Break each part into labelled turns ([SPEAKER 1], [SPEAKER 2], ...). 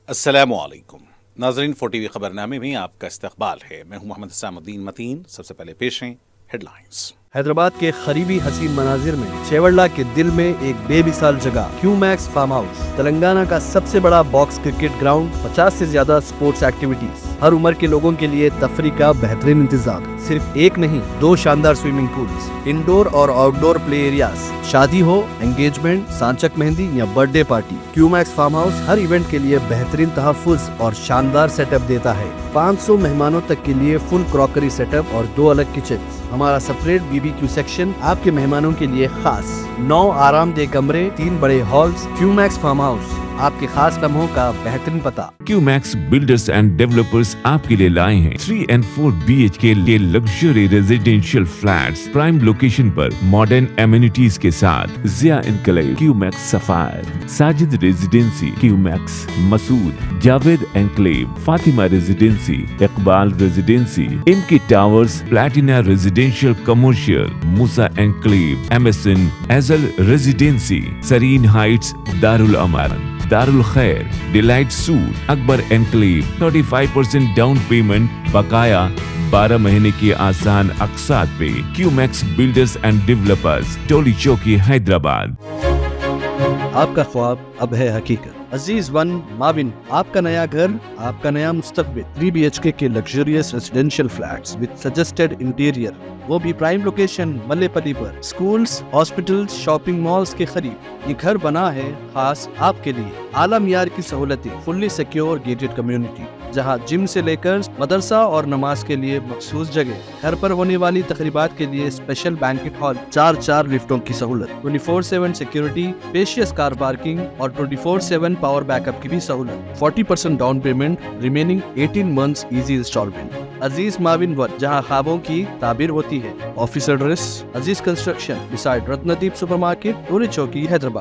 [SPEAKER 1] अस्सलामु अलैकुम नाज़रीन, 4TV खबरनामे में आपका इस्तकबाल है। मैं हूं मोहम्मद हुसैनुद्दीन मतीन। सबसे पहले पेश हैं हेडलाइंस।
[SPEAKER 2] हैदराबाद के करीबी हसीन मनाजिर में चेवड़ला के दिल में एक बेमिसाल जगह क्यूमैक्स फार्म हाउस, तेलंगाना का सबसे बड़ा बॉक्स क्रिकेट ग्राउंड, 50 से ज्यादा स्पोर्ट्स एक्टिविटीज, हर उम्र के लोगों के लिए तफरी का बेहतरीन इंतजाम। सिर्फ एक नहीं, 2 शानदार स्विमिंग पूल्स, इंडोर और आउटडोर प्ले एरियाज। शादी हो, एंगेजमेंट, सांचक मेहंदी या birthday party, Qmax farm house हर इवेंट के लिए बेहतरीन तहफ्फुज़ और शानदार सेटअप देता है। 500 मेहमानों तक के लिए फुल क्रॉकरी सेटअप और 2 अलग किचन। हमारा सेपरेट BBQ सेक्शन आपके मेहमानों के लिए खास। 9 आरामदेह कमरे, 3 बड़े हॉल्स। क्यूमैक्स फार्म हाउस, आपके खास लम्हों का बेहतरीन पता।
[SPEAKER 3] क्यूमैक्स बिल्डर्स एंड डेवलपर्स आपके लिए लाए हैं 3 and 4 BHK के luxury residential flats prime location पर मॉडर्न एमिनिटीज के साथ। Ziya enclave, Qmax sapphire, Sajid residency, Qmax Masood, Javed enclave, Fatima residency, Iqbal residency, इनकी towers, Platina residential commercial, Musa enclave, MSN एजल residency, Sareen heights, Darul Amaran, Darul Khair, delight suite, Akbar enclave, 35% down payment, बकाया 12 महीने की आसान अक़सात पे। Qmax builders and developers, Toli Chowki, Hyderabad.
[SPEAKER 2] आपका ख्वाब अब है हकीकत। अजीज वन माविन, आपका नया घर, आपका नया मुस्तकबिल। 3 BHK के luxurious residential flats with suggested interior, वो भी प्राइम लोकेशन मल्लेपल्ली पर। स्कूल्स, हॉस्पिटल्स, शॉपिंग मॉल्स के करीब ये घर बना है खास आपके लिए। आला मियार की सहूलतें, फुल्ली सिक्योर गेटेड कम्युनिटी, जहां जिम से लेकर मदरसा और नमाज के लिए मखसूस जगह। घर पर होने वाली तकरीबात के लिए स्पेशल बैंकेट हॉल, 4 लिफ्टों की सहूलत, 24/7 सिक्योरिटी, स्पेशियस कार पार्किंग और 24/7 पावर बैकअप की भी सहूलत। 40% down payment, remaining 18 months easy instalment. Aziz Maven one, जहां ख्वाबों की ताबीर होती है। Office address Aziz construction beside Ratnadeep supermarket, Toli Chowki, Hyderabad.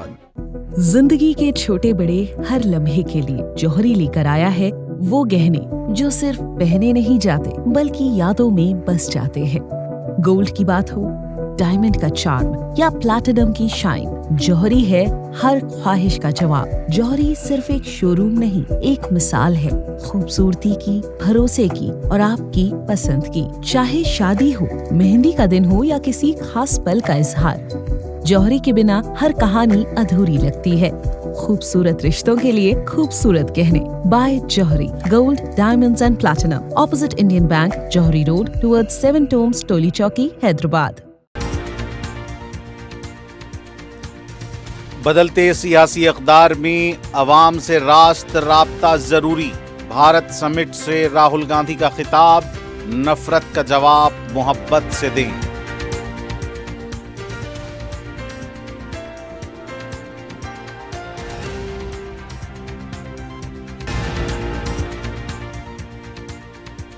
[SPEAKER 4] जिंदगी के छोटे बड़े हर लम्हे के लिए जौहरी लेकर आया है वो गहने जो सिर्फ पहने नहीं जाते बल्कि यादों में बस जाते हैं। गोल्ड की बात हो, डायमंड का चार्म या प्लैटिनम की शाइन, जौहरी है हर ख्वाहिश का जवाब। जौहरी सिर्फ एक शोरूम नहीं, एक मिसाल है खूबसूरती की, भरोसे की और आपकी पसंद की। चाहे शादी हो, मेहंदी का दिन हो या किसी खास पल का इजहार, जौहरी के बिना हर कहानी अधूरी लगती है। खूबसूरत रिश्तों के लिए खूबसूरत गहने by Jauhari. Gold, diamonds and platinum, opposite Indian bank, Jauhari road, towards 7 tombs, Toli Chowki, Hyderabad.
[SPEAKER 1] बदलते सियासी इक़दार में अवाम से रास्त राब्ता जरूरी। भारत समिट से राहुल गांधी का खिताब, नफरत का जवाब मोहब्बत से दें।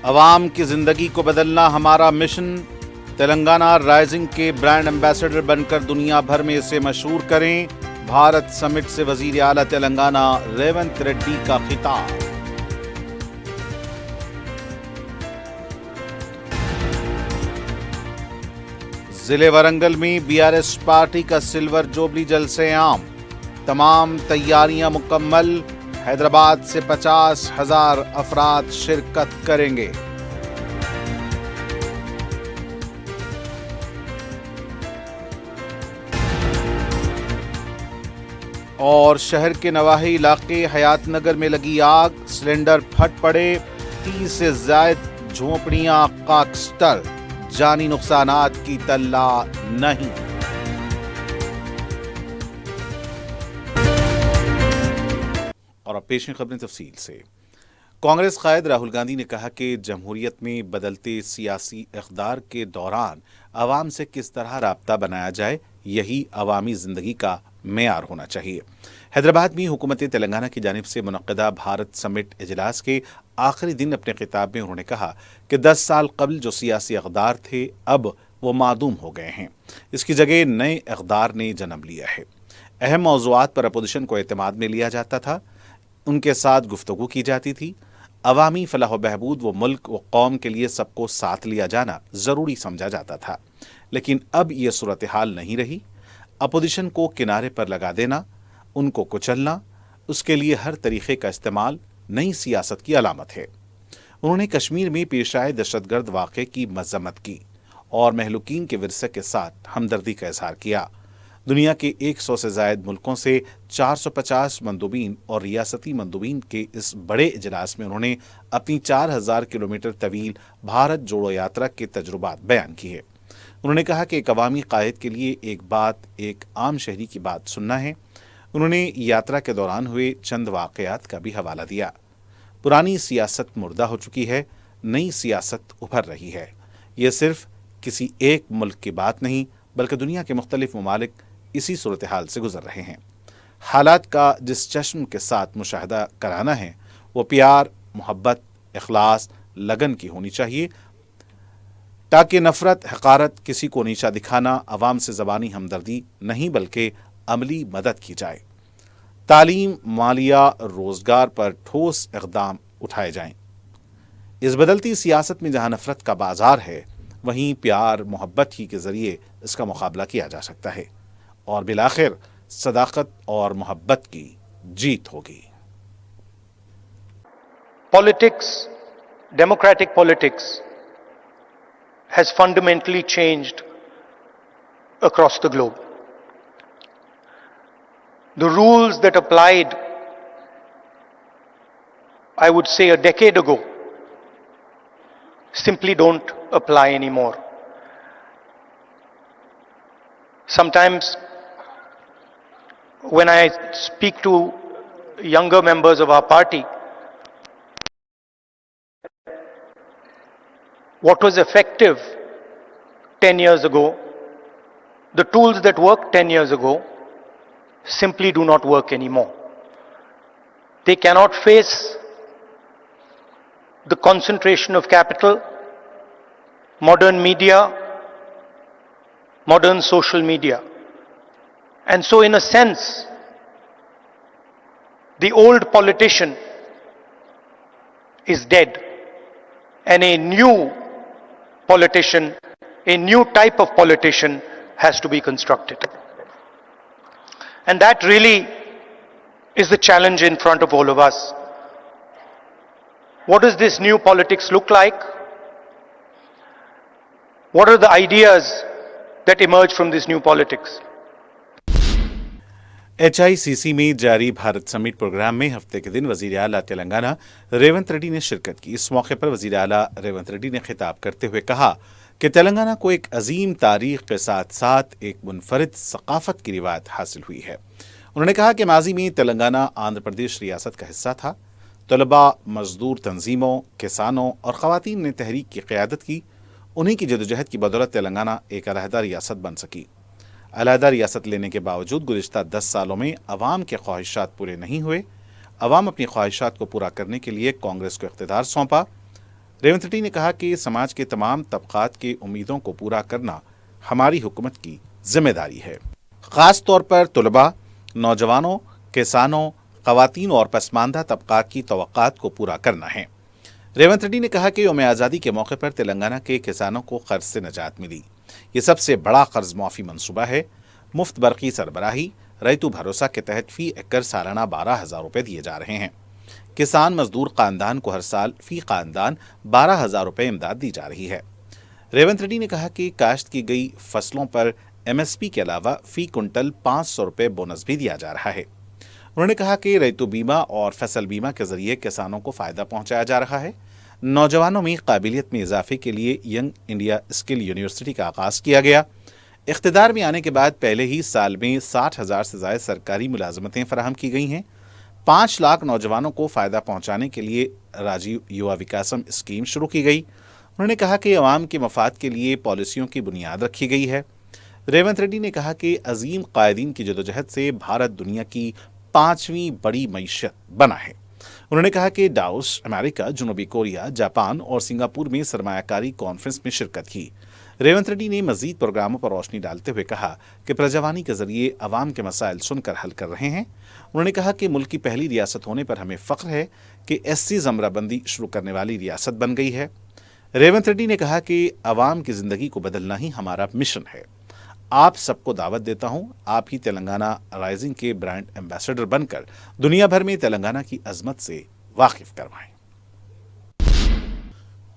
[SPEAKER 1] अवाम की जिंदगी को बदलना हमारा मिशन। तेलंगाना राइजिंग के ब्रांड एम्बेसडर बनकर दुनिया भर में इसे मशहूर करें। भारत समिट से वजीर आला तेलंगाना रेवंत रेड्डी का खिताब। जिले वरंगल में BRS पार्टी का सिल्वर जुबली जलसे आम, तमाम तैयारियां मुकम्मल। हैदराबाद से 50,000 अफराद शिरकत करेंगे। और शहर के नवाही इलाके हयात नगर में लगी आग, सिलेंडर फट पड़े, 30 से ज्यादा झोपड़ियां काकस्टर, जानी नुकसानात की तल्ला नहीं। और अब पेश खबरें तफसील से। कांग्रेस कायद राहुल गांधी ने कहा कि जमहूरियत में बदलते सियासी इक़दार के दौरान अवाम से किस तरह राब्ता बनाया जाए, यही अवामी ज़िंदगी का मेयार होना चाहिए। हैदराबाद में हुकूमत तेलंगाना की जानिब से मुनक़्क़दा भारत समिट इजलास के आखिरी दिन अपने खिताब में उन्होंने कहा कि 10 साल कबल जो सियासी इक़दार थे अब वो मादूम हो गए हैं। इसकी जगह नए इक़दार ने जन्म लिया है। अहम मौज़ूआत पर अपोजिशन को एतमाद में लिया जाता था, उनके साथ गुफ्तगू की जाती थी। अवामी फलाह व बहबूद व मुल्क व कौम के लिए सबको साथ लिया जाना ज़रूरी समझा जाता था, लेकिन अब ये सूरत हाल नहीं रही। अपोजिशन को किनारे पर लगा देना, उनको कुचलना, उसके लिए हर तरीक़े का इस्तेमाल नई सियासत की अलामत है। उन्होंने कश्मीर में पेश आए दहशतगर्द वाक़े की मज़म्मत की और महलूकीन के विरसे के साथ हमदर्दी का इजहार किया। दुनिया के 100 से ज़ायद मुल्कों से 450 मंदूबीन और रियासती मंदूबीन के इस बड़े इजलास में उन्होंने अपनी 4000 किलोमीटर तवील भारत जोड़ो यात्रा के तजुर्बात बयान किए। उन्होंने कहा कि एक अवामी कायद के लिए एक बात एक आम शहरी की बात सुनना है। उन्होंने यात्रा के दौरान हुए चंद वाक़यात का भी हवाला दिया। पुरानी सियासत मुर्दा हो चुकी है, नई सियासत उभर रही है। ये सिर्फ किसी एक मुल्क की बात नहीं बल्कि दुनिया के मुख्तलिफ ममालिक इसी सूरत हाल से गुजर रहे हैं। हालात का जिस चश्म के साथ मुशाहदा कराना है वो प्यार, मोहब्बत, इखलास, लगन की होनी चाहिए, ताकि नफरत, हकारत, किसी को नीचा दिखाना, अवाम से ज़बानी हमदर्दी नहीं बल्कि अमली मदद की जाए। तालीम, मालिया, रोजगार पर ठोस इक़दाम उठाए जाएं। इस बदलती सियासत में जहां नफरत का बाजार है वहीं प्यार, मोहब्बत ही के जरिए इसका मुकाबला किया जा सकता है और बिलाखिर सदाकत और मोहब्बत की जीत होगी।
[SPEAKER 5] Politics, democratic politics, has fundamentally changed across the globe. The rules that applied, I would say, a decade ago, simply don't apply anymore. Sometimes, when I speak to younger members of our party, what was effective 10 years ago, the tools that worked 10 years ago, simply do not work anymore. They cannot face the concentration of capital, modern media, modern social media. And so, in a sense, the old politician is dead, and a new politician, a new type of politician has to be constructed. And that really is the challenge in front of all of us. What does this new politics look like? What are the ideas that emerge from this new politics?
[SPEAKER 1] HICC में जारी Bharat summit programme में हफ्ते के दिन वजीर आला तेलंगाना रेवंत रेड्डी ने शिरकत की। इस मौके पर वजीर आला रेवंत रेड्डी ने खिताब करते हुए कहा कि तेलंगाना को एक अजीम तारीख के साथ साथ एक मुनफरिद सकाफत की रिवायत हासिल हुई है। उन्होंने कहा कि माजी में तेलंगाना आंध्र प्रदेश रियासत का हिस्सा था। तलबा, मजदूर तंजीमों, किसानों और ख़वातीन ने तहरीक की क़यादत की। उन्हीं की जदोजहद की बदौलत तेलंगाना एक अलहदा रियासत बन सकी। अलहदा रियासत लेने के बावजूद गुज़िश्ता 10 सालों में अवाम के ख्वाहिशात पूरे नहीं हुए। अवाम अपनी ख्वाहिशात को पूरा करने के लिए कांग्रेस को इख्तिदार सौंपा। रेवंत रेड्डी ने कहा कि समाज के तमाम तबकात की उम्मीदों को पूरा करना हमारी हुकूमत की जिम्मेदारी है। ख़ास तौर पर तलबा, नौजवानों, किसानों, ख़वातीन और पसमानदा तबकात की तवक्कात को पूरा करना है। रेवंत रेड्डी ने कहा कि यौम आज़ादी के मौके पर तेलंगाना के किसानों को कर्ज से निजात मिली। ये सबसे बड़ा कर्ज माफ़ी मनसूबा है। मुफ्त बरक़ी सरबराही, रैतु भरोसा के तहत फ़ी एकड़ सालाना 12,000 रुपये दिए जा रहे हैं। किसान मजदूर ख़ानदान को हर साल फ़ी ख़ानदान 12,000 रुपये इमदाद दी जा रही है। रेवंत रेड्डी ने कहा कि काश्त की गई फसलों पर MSP के अलावा फ़ी कुंटल 500 रुपये बोनस भी दिया जा रहा है। उन्होंने कहा कि रैतु बीमा और फसल बीमा के जरिए किसानों को फ़ायदा पहुँचाया जा रहा है। नौजवानों में काबिलियत में इजाफे के लिए यंग इंडिया स्किल यूनिवर्सिटी का आगाज़ किया गया। इख्तिदार में आने के बाद पहले ही साल में 60,000 से ज़ायद सरकारी मुलाजमतें फराहम की गई हैं। 5 लाख नौजवानों को फ़ायदा पहुँचाने के लिए राजीव युवा विकासम स्कीम शुरू की गई। उन्होंने कहा कि अवाम के मफाद के लिए पॉलिसियों की बुनियाद रखी गई है। रेवंत रेड्डी ने कहा कि अजीम कायदीन की जदोजहद से भारत दुनिया की 5वीं बड़ी मईशत बना है। उन्होंने कहा कि डाउस, अमेरिका, जनूबी कोरिया, जापान और सिंगापुर में सरमायाकारी कॉन्फ्रेंस में शिरकत की। रेवंत रेड्डी ने मजीद प्रोग्रामों पर रोशनी डालते हुए कहा कि प्रजावानी के जरिए अवाम के मसाइल सुनकर हल कर रहे हैं। उन्होंने कहा कि मुल्क की पहली रियासत होने पर हमें फ़ख्र है कि SC ज़मराबंदी शुरू करने वाली रियासत बन गई है। रेवंत रेड्डी ने कहा कि अवाम की ज़िंदगी को बदलना ही हमारा मिशन है। आप सबको दावत देता हूं, आप ही तेलंगाना राइजिंग के ब्रांड एम्बेसडर बनकर दुनिया भर में तेलंगाना की अजमत से वाकिफ करवाएं।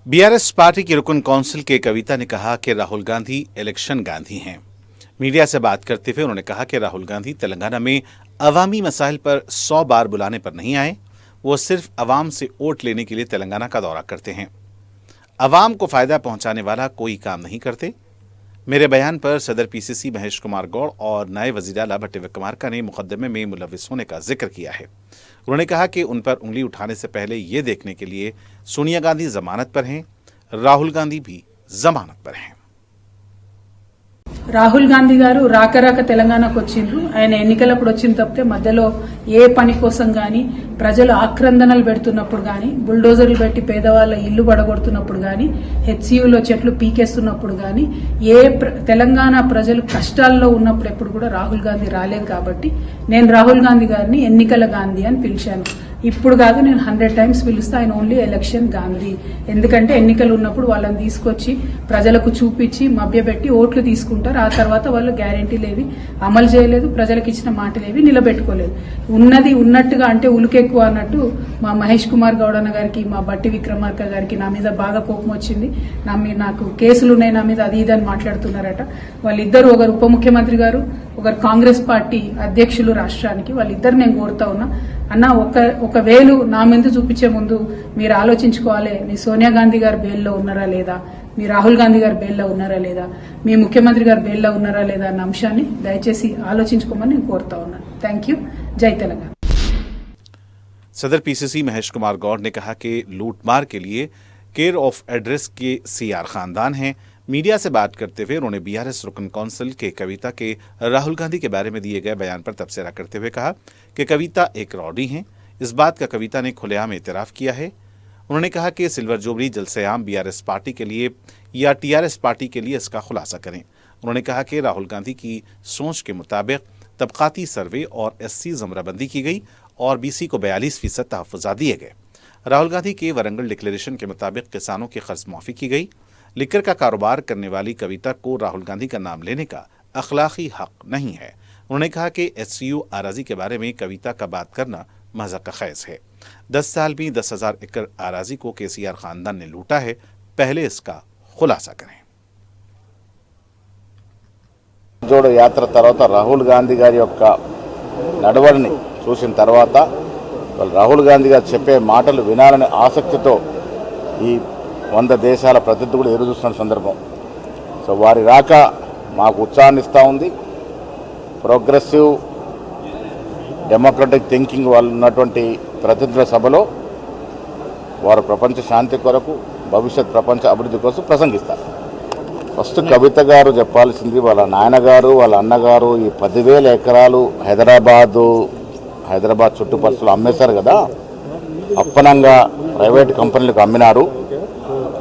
[SPEAKER 1] बीआरएस पार्टी की रुकन काउंसिल के कविता ने कहा कि राहुल गांधी इलेक्शन गांधी हैं। मीडिया से बात करते हुए उन्होंने कहा कि राहुल गांधी तेलंगाना में अवामी मसाइल पर 100 बार बुलाने पर नहीं आए, वो सिर्फ अवाम से वोट लेने के लिए तेलंगाना का दौरा करते हैं। अवाम को फायदा पहुंचाने वाला कोई काम नहीं करते। मेरे बयान पर सदर पीसीसी महेश कुमार गौड़ और नए वजीर आला भट्टी विक्रमार्का ने मुकदमे में मुलविस होने का जिक्र किया है। उन्होंने कहा कि उन पर उंगली उठाने से पहले ये देखने के लिए सोनिया गांधी जमानत पर हैं, राहुल गांधी भी जमानत पर हैं।
[SPEAKER 6] రాహుల్ గాంధీ గారు రాక తెలంగాణకు వచ్చిండ్రు. ఆయన ఎన్నికలప్పుడు వచ్చిన తప్పితే మధ్యలో ఏ పని కోసం గాని, ప్రజలు ఆక్రందనలు పెడుతున్నప్పుడు గాని, బుల్డోజర్లు పెట్టి పేదవాళ్ళ ఇల్లు పడగొడుతున్నప్పుడు గాని, హెచ్సియులో చెట్లు పీకేస్తున్నప్పుడు గాని, తెలంగాణ ప్రజలు కష్టాల్లో ఉన్నప్పుడు ఎప్పుడు కూడా రాహుల్ గాంధీ రాలేదు. కాబట్టి నేను రాహుల్ గాంధీ గారిని ఎన్నికల గాంధీ అని పిలిచాను. ఇప్పుడు కాదు, నేను 100 times పిలుస్తా. ఆయన ఓన్లీ ఎలక్షన్ గాంధీ. ఎందుకంటే ఎన్నికలు ఉన్నప్పుడు వాళ్ళని తీసుకొచ్చి ప్రజలకు చూపించి మభ్యపెట్టి ఓట్లు తీసుకుంటారు. ఆ తర్వాత వాళ్ళు గ్యారెంటీలేవి అమలు చేయలేదు, ప్రజలకు ఇచ్చిన మాటలేవి నిలబెట్టుకోలేదు. ఉన్నది ఉన్నట్టుగా అంటే ఉలుకెక్కువ అన్నట్టు మా మహేష్ కుమార్ గౌడ్ అన్న గారికి, మా భట్టి విక్రమార్క గారికి నా మీద బాగా కోపం వచ్చింది. నాకు కేసులు ఉన్నాయి నా మీద, అది ఇదని మాట్లాడుతున్నారట. వాళ్ళిద్దరు, ఒకరు ఉప ముఖ్యమంత్రి గారు, ఒకరు కాంగ్రెస్ పార్టీ అధ్యక్షులు రాష్ట్రానికి, వాళ్ళిద్దరు నేను కోరుతా ఉన్నా, అన్న ఒక వేలు నా మీద చూపించే ముందు మీరు ఆలోచించుకోవాలి. మీ సోనియా గాంధీ గారు బెయిల్లో ఉన్నారా లేదా, మీ రాహుల్ గాంధీ గారు బెయిల్లో ఉన్నారా లేదా, మీ ముఖ్యమంత్రి గారు బెయిల్లో ఉన్నారా లేదా అన్న అంశాన్ని దయచేసి ఆలోచించుకోమని నేను కోరుతా ఉన్నాను. Thank you. జై తెలంగాణ।
[SPEAKER 1] सदर पीसीसी महेश कुमार गौड़ ने कहा कि लूटमार के लिए केयर ऑफ एड्रेस के सीआर खानदान हैं। मीडिया से बात करते हुए उन्होंने बीआरएस रुकन काउंसिल के कविता के राहुल गांधी के बारे में दिए गए बयान पर तबसरा करते हुए कहा कि कविता एक रॉडी हैं। इस बात का कविता ने खुलेआम एतराफ किया है। उन्होंने कहा कि सिल्वर जुबली जलसेआम बीआरएस पार्टी के लिए या टीआरएस पार्टी के लिए इसका खुलासा करें। उन्होंने कहा कि राहुल गांधी की सोच के मुताबिक तबकाती सर्वे और एससी जमराबंदी की गई और बीसी को 42% तहफ़्फ़ुज़ात दिए गए। राहुल गांधी के वरंगल डिक्लेरेशन के मुताबिक किसानों की कर्ज माफ़ी की गई। लिकर का कारोबार करने वाली कविता को राहुल गांधी का नाम लेने का अखलाकी हक नहीं है। उन्होंने कहा कि एचसीयू आराजी के बारे में कविता का बात करना मज़ाक का खैज है। 10 साल में 10,000 एकड़ आराजी को केसीआर खानदान ने लूटा है, पहले इसका खुलासा करें।
[SPEAKER 7] జోడో యాత్ర తర్వాత రాహుల్ గాంధీ గారి యొక్క నడవడిని చూసిన తర్వాత రాహుల్ గాంధీ గారు చెప్పే మాటలు వినాలనే ఆసక్తితో ఈ 100 దేశాల ప్రతినిధులు కూడా ఎదురు చూస్తున్న సందర్భం. సో వారి రాక మాకు ఉత్సాహాన్ని ఇస్తూ ఉంది. ప్రోగ్రెసివ్ డెమోక్రటిక్ థింకింగ్ వాళ్ళు ఉన్నటువంటి ప్రతినిధుల సభలో వారు ప్రపంచ శాంతి కొరకు, భవిష్యత్ ప్రపంచ అభివృద్ధి కోసం ప్రసంగిస్తారు. ఫస్ట్ కవిత గారు చెప్పాల్సింది, వాళ్ళ నాయనగారు వాళ్ళ అన్నగారు ఈ 10,000 ఎకరాలు హైదరాబాద్ చుట్టుపక్కల అమ్మేశారు కదా, అప్పనంగా ప్రైవేట్ కంపెనీలకు అమ్మినారు.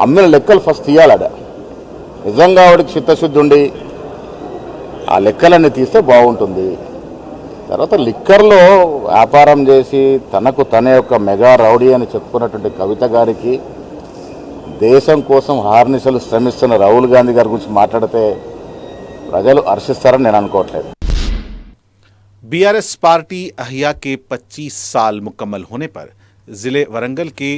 [SPEAKER 7] అమ్మిన లెక్కలు ఫస్ట్ తీయాలట. నిజంగా వాడికి చిత్తశుద్ధి ఉండి ఆ లెక్కలన్నీ తీస్తే బాగుంటుంది. తర్వాత లిక్కర్లో వ్యాపారం చేసి తనకు తన యొక్క మెగా రౌడీ అని చెప్పుకున్నటువంటి కవిత గారికి దేశం కోసం హార్నిశలు శ్రమిస్తున్న రాహుల్ గాంధీ గారి గురించి మాట్లాడితే ప్రజలు హర్షిస్తారని నేను అనుకోవట్లేదు.
[SPEAKER 1] बीआरएस पार्टी अहिया के 25 साल मुकम्मल होने पर जिले वरंगल के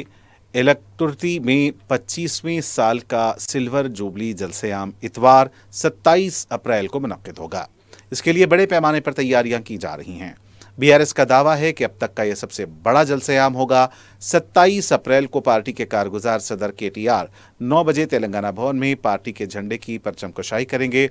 [SPEAKER 1] इलेक्टुर्ती में 25वें साल का सिल्वर जुबली जलसेआम इतवार 27 अप्रैल को मुनक्किद होगा। इसके लिए बड़े पैमाने पर तैयारियां की जा रही हैं। बीआरएस का दावा है कि अब तक का यह सबसे बड़ा जलसेआम होगा। 27 अप्रैल को पार्टी के कारगुजार सदर केटीआर 9 बजे तेलंगाना भवन में पार्टी के झंडे की परचम कुशाई करेंगे।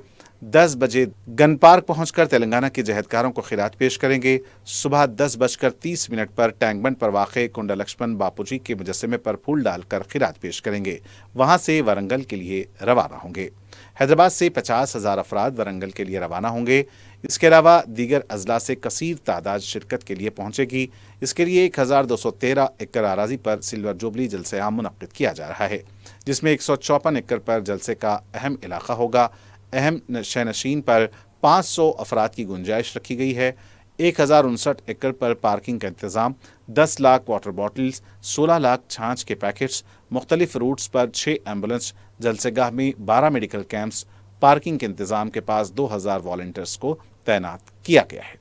[SPEAKER 1] 10 बजे गन पार्क पहुंचकर तेलंगाना के जहदकारों को खिरात पेश करेंगे। सुबह 10:30 पर टैंकबंड पर वाक़े कुंडा लक्ष्मण बापूजी के मुजस्समे पर फूल डालकर खिरात पेश करेंगे। वहां से वरंगल के लिए रवाना होंगे। हैदराबाद से 50,000 अफराद वरंगल के लिए रवाना होंगे। इसके अलावा दीगर अजला से कसीर तादाद शिरकत के लिए पहुंचेगी। इसके लिए 1,213 एकड़ आराजी पर सिल्वर जुबली जलसेआम मुनक्किद किया जा रहा है, जिसमें 154 एकड़ पर जलसे का अहम इलाका होगा। अहम शहनशीन पर 500 अफराद की गुंजाइश रखी गई है। 1,059 एकड़ पर पार्किंग का इंतज़ाम, 10 लाख वाटर बॉटल्स, 16 लाख छाछ के पैकेट्स, मुख्तलिफ रूट्स पर 6 एम्बुलेंस, जलसेगाह में 12 मेडिकल कैंप्स, पार्किंग के इंतज़ाम के पास 2,000 वॉलंटियर्स को तैनात किया गया है।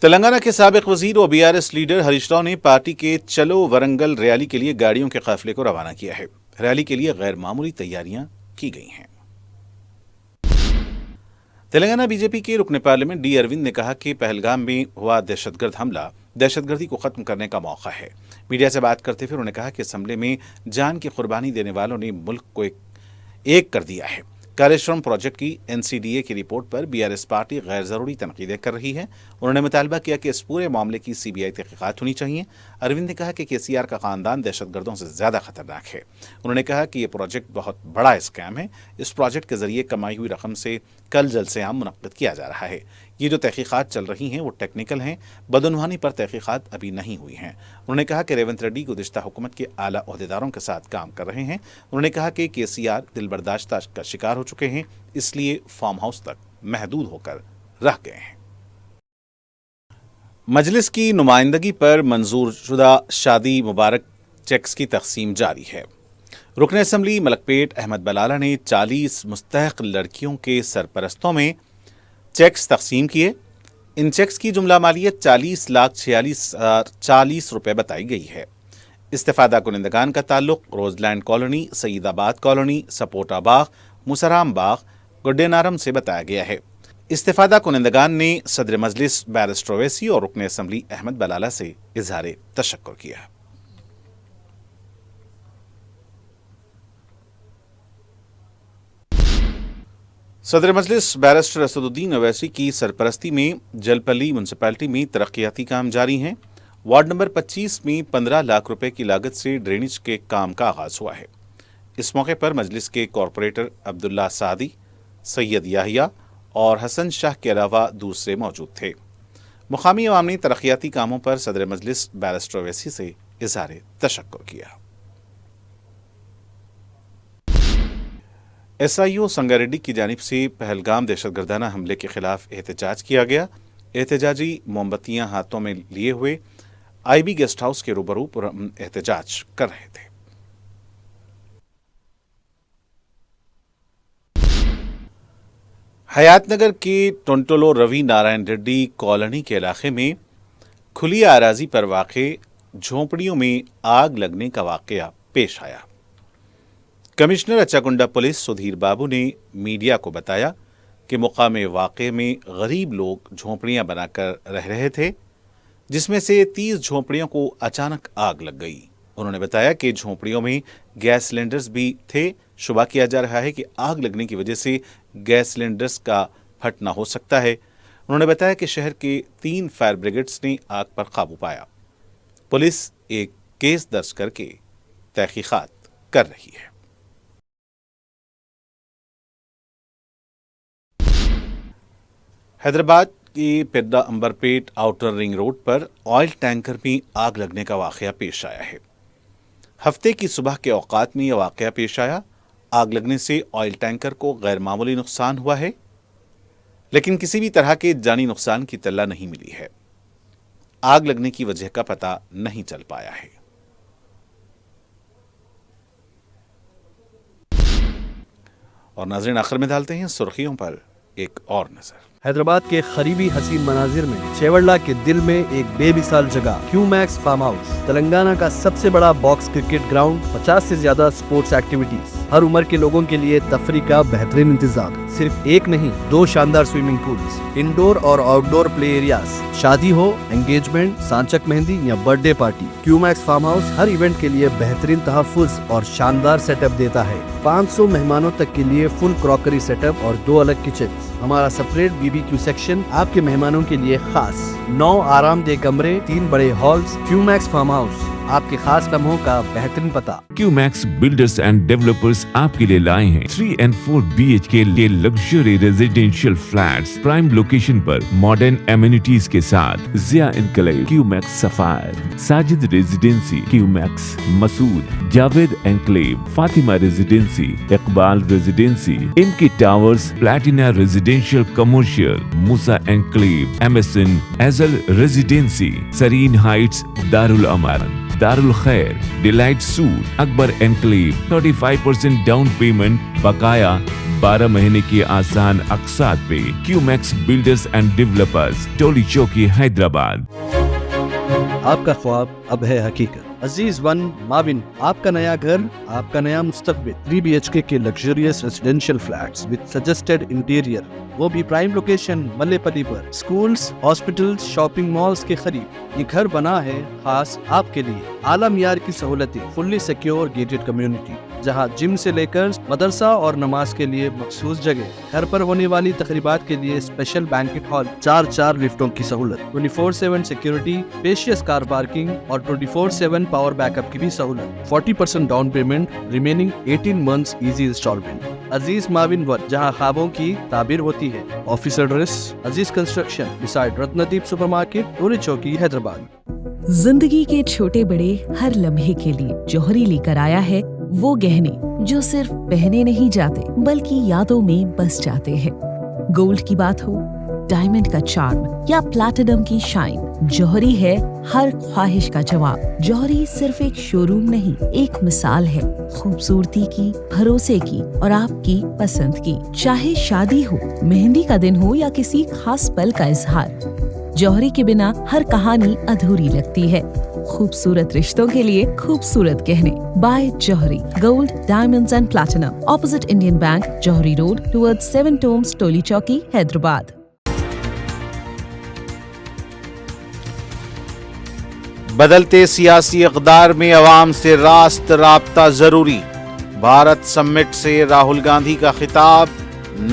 [SPEAKER 1] तेलंगाना के साबिक वजीर और बीआरएस लीडर हरीश राव ने पार्टी के चलो वरंगल रैली के लिए गाड़ियों के काफिले को रवाना किया है। रैली के लिए गैर मामूली तैयारियां की गई हैं। तेलंगाना बीजेपी के रुकने पार्लियामेंट डी अरविंद ने कहा कि पहलगाम में हुआ दहशतगर्द हमला दहशतगर्दी को खत्म करने का मौका है। मीडिया से बात करते हुए उन्होंने कहा कि इस हमले में जान की कुर्बानी देने वालों ने मुल्क को एक कर दिया है। कालेश्वरम प्रोजेक्ट की एनसीडीए की रिपोर्ट पर बीआरएस पार्टी गैर जरूरी तनकीदें कर रही है। उन्होंने मुतालबा किया कि इस पूरे मामले की सीबीआई तहकीकात होनी चाहिए। अरविंद ने कहा कि केसीआर का खानदान दहशतगर्दों से ज्यादा खतरनाक है। उन्होंने कहा कि यह प्रोजेक्ट बहुत बड़ा स्कैम है। इस प्रोजेक्ट के जरिए कमाई हुई रकम से कल जलसे-आम मुनक्किद किया जा रहा है। ये जो तहकीकात चल रही हैं वो टेक्निकल हैं, बदउनवानी पर तहकीकात अभी नहीं हुई हैं। उन्होंने कहा कि रेवंत रेड्डी गुज़िश्ता हुकूमत के आला ओहदेदारों के साथ काम कर रहे हैं। उन्होंने कहा कि केसीआर दिलबर्दाश्ता का शिकार हो चुके हैं, इसलिए फार्म हाउस तक महदूद होकर रह गए हैं। मजलिस की नुमाइंदगी पर मंजूर शुदा शादी मुबारक चेक्स की तकसीम जारी है। रुकन असम्बली मलकपेट अहमद बलाला ने 40 मुस्तहक लड़कियों के सरपरस्तों में चेक्स तकसीम किए। इन चेक्स की जुमला मालियत 40,46,040 रुपये बताई गई है। इस्तिफादा कुनिंदगान का ताल्लुक Roseland colony, Saidabad colony, Sapota Bagh, Musaram Bagh, गुड्डेनारम से बताया गया है। इस्तिफादा कुनिंदगान ने सदर मजलिस बैरिस्टर ओवैसी और रुकन असम्बली अहमद बलाला से इजहार तशक्कुर किया। सदर मजलिस बैरिस्टर असदुद्दीन ओवैसी की सरपरस्ती में जलपल्ली म्यूनसिपैलिटी में तरक्याती काम जारी हैं। वार्ड नंबर 25 में 15 लाख रुपए की लागत से ड्रेनेज के काम का आगाज हुआ है। इस मौके पर मजलिस के कॉरपोरेटर अब्दुल्ला सादी, सैयद याहिया और हसन शाह के अलावा दूसरे मौजूद थे। मुकामी अवाम ने तरक्याती कामों पर सदर मजलिस बैरिस्टर ओवैसी से इजहार तशक्कुर किया। SIO संगारेड्डी की जानिब से पहलगाम दहशतगर्दाना हमले के खिलाफ एहतजाज किया गया। एहतजाजी मोमबत्तियां हाथों में लिए हुए IB गेस्ट हाउस के रूबरू एहतजाज कर रहे थे। हयातनगर के टोंटोलो रवि नारायण रेड्डी कॉलोनी के इलाके में खुली आराजी पर वाक़े झोंपड़ियों में आग लगने का वाक़या पेश आया। कमिश्नर अच्चाकुंडा पुलिस सुधीर बाबू ने मीडिया को बताया कि मुकामे वाक़े में गरीब लोग झोंपड़ियां बनाकर रह रहे थे, जिसमें से 30 झोंपड़ियों को अचानक आग लग गई। उन्होंने बताया कि झोंपड़ियों में गैस सिलेंडर्स भी थे। शुबा किया जा रहा है कि आग लगने की वजह से गैस सिलेंडर्स का फटना हो सकता है। उन्होंने बताया कि शहर के 3 फायर ब्रिगेड्स ने आग पर काबू पाया। पुलिस एक केस दर्ज करके तहकीकात कर रही है। हैदराबाद की Pedda Amberpet outer ring road पर ऑयल टैंकर में आग लगने का वाक़या पेश आया है। हफ्ते की सुबह के औकात में यह वाक़या पेश आया। आग लगने से ऑयल टैंकर को गैर मामूली नुकसान हुआ है, लेकिन किसी भी तरह के जानी नुकसान की तल्ला नहीं मिली है। आग लगने की वजह का पता नहीं चल पाया है। और नाज़रीन, आखिर में डालते हैं सुर्खियों पर एक और नजर।
[SPEAKER 2] हैदराबाद के करीबी हसीन मनाजिर में चेवड़ला के दिल में एक बेमिसाल जगह क्यूमैक्स फार्म हाउस, तेलंगाना का सबसे बड़ा बॉक्स क्रिकेट ग्राउंड, 50 से ज्यादा स्पोर्ट्स एक्टिविटीज, हर उम्र के लोगों के लिए तफरी का बेहतरीन इंतजाम। सिर्फ एक नहीं, 2 शानदार स्विमिंग पूल्स, इंडोर और आउटडोर प्ले एरियाज। शादी हो, एंगेजमेंट, सांचक मेहंदी या birthday party, Qmax farm house हर इवेंट के लिए बेहतरीन तहफ्फुज़ और शानदार सेटअप देता है। 500 मेहमानों तक के लिए फुल क्रॉकरी सेटअप और 2 अलग किचन। हमारा सेपरेट BBQ सेक्शन आपके मेहमानों के लिए खास। 9 आरामदेह कमरे, 3 बड़े हॉल्स। क्यूमैक्स फार्म हाउस, आपके खास लम्हों का बेहतरीन पता।
[SPEAKER 3] क्यूमैक्स बिल्डर्स एंड डेवलपर्स आपके लिए लाए हैं 3 and 4 BHK के luxury residential flats prime location पर मॉडर्न एमिनिटीज के साथ। Ziya enclave, Qmax sapphire, Sajid residency, Qmax Masood, Javed enclave, Fatima residency, Iqbal residency, इनकी towers, Platina residential commercial, Musa enclave, MSN एजल residency, Sareen heights, Darul Amaran, Darul Khair, delight suite, Akbar enclave, 35% down payment बकाया 12 महीने की आसान अकसात पे। Qmax builders and developers, Toli Chowki, Hyderabad.
[SPEAKER 2] आपका ख्वाब अब है हकीकत। अजीज वन माविन, आपका नया घर, आपका नया मुस्तकबिल। 3 BHK के luxurious residential flats with suggested interior, वो भी प्राइम लोकेशन मल्लेपल्ली पर। स्कूल्स, हॉस्पिटल्स, शॉपिंग मॉल्स के करीब ये घर बना है खास आपके लिए। आला मियार की सहूलतें, फुल्ली सिक्योर गेटेड कम्युनिटी, जहां जिम से लेकर मदरसा और नमाज के लिए मखसूस जगह। घर पर होने वाली तकरीबात के लिए स्पेशल बैंकेट हॉल, 4 लिफ्टों की सहूलत, 24/7 सिक्योरिटी, स्पेशियस कार पार्किंग और 24/7 पावर बैकअप की भी सहूलत। 40% down payment, remaining 18 months easy instalment. Aziz Maven one, जहां ख्वाबों की ताबीर होती है। Office address Aziz construction beside Ratnadeep supermarket, Toli Chowki, Hyderabad.
[SPEAKER 4] जिंदगी के छोटे बड़े हर लम्हे के लिए जौहरी लेकर आया है वो गहने जो सिर्फ पहने नहीं जाते बल्कि यादों में बस जाते हैं। गोल्ड की बात हो, डायमंड का चार्म या प्लैटिनम की शाइन, जौहरी है हर ख्वाहिश का जवाब। जौहरी सिर्फ एक शोरूम नहीं, एक मिसाल है खूबसूरती की, भरोसे की और आपकी पसंद की। चाहे शादी हो, मेहंदी का दिन हो या किसी खास पल का इजहार, जौहरी के बिना हर कहानी अधूरी लगती है। खूबसूरत रिश्तों के लिए खूबसूरत गहने by Jauhari. Gold, diamonds and platinum, opposite Indian bank, Jauhari road, towards 7 tombs, Toli Chowki, Hyderabad.
[SPEAKER 1] बदलते सियासी इक़दार में अवाम से रास्त राब्ता जरूरी। भारत समिट से राहुल गांधी का खिताब,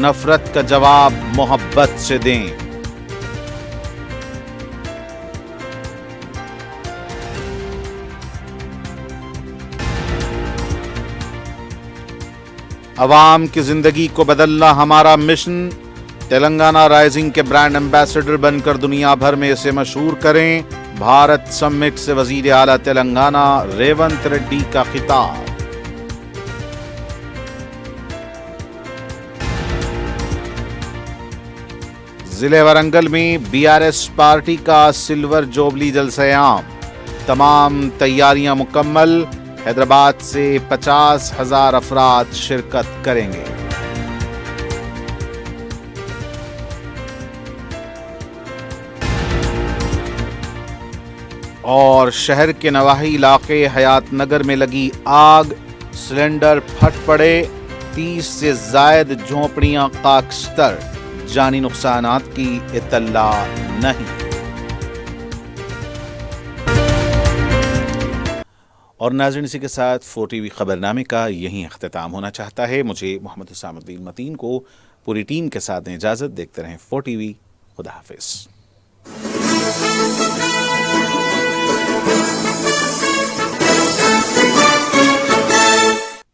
[SPEAKER 1] नफरत का जवाब मोहब्बत से दें। अवाम की जिंदगी को बदलना हमारा मिशन। तेलंगाना राइजिंग के ब्रांड एम्बेसडर बनकर दुनिया भर में इसे मशहूर करें। भारत समिट से वजीर आला तेलंगाना रेवंत रेड्डी का खिताब। जिले वरंगल में बीआरएस पार्टी का सिल्वर जोबली जलसे-ए-आम, तमाम तैयारियां मुकम्मल। हैदराबाद से 50,000 अफराद शिरकत करेंगे। और शहर के नवाही इलाके हयात नगर में लगी आग, सिलेंडर फट पड़े, 30 से जायद झोंपड़ियां खाकस्तर, जानी नुकसानात की इत्तला नहीं। और नाज़रीन, इसी के साथ 4TV खबरनामे का यहीं अख्तिताम होना चाहता है। मुझे मोहम्मद हुसैनुद्दीन मतीन को पूरी टीम के साथ इजाज़त। देखते रहें 4TV। खुदा हाफिज़।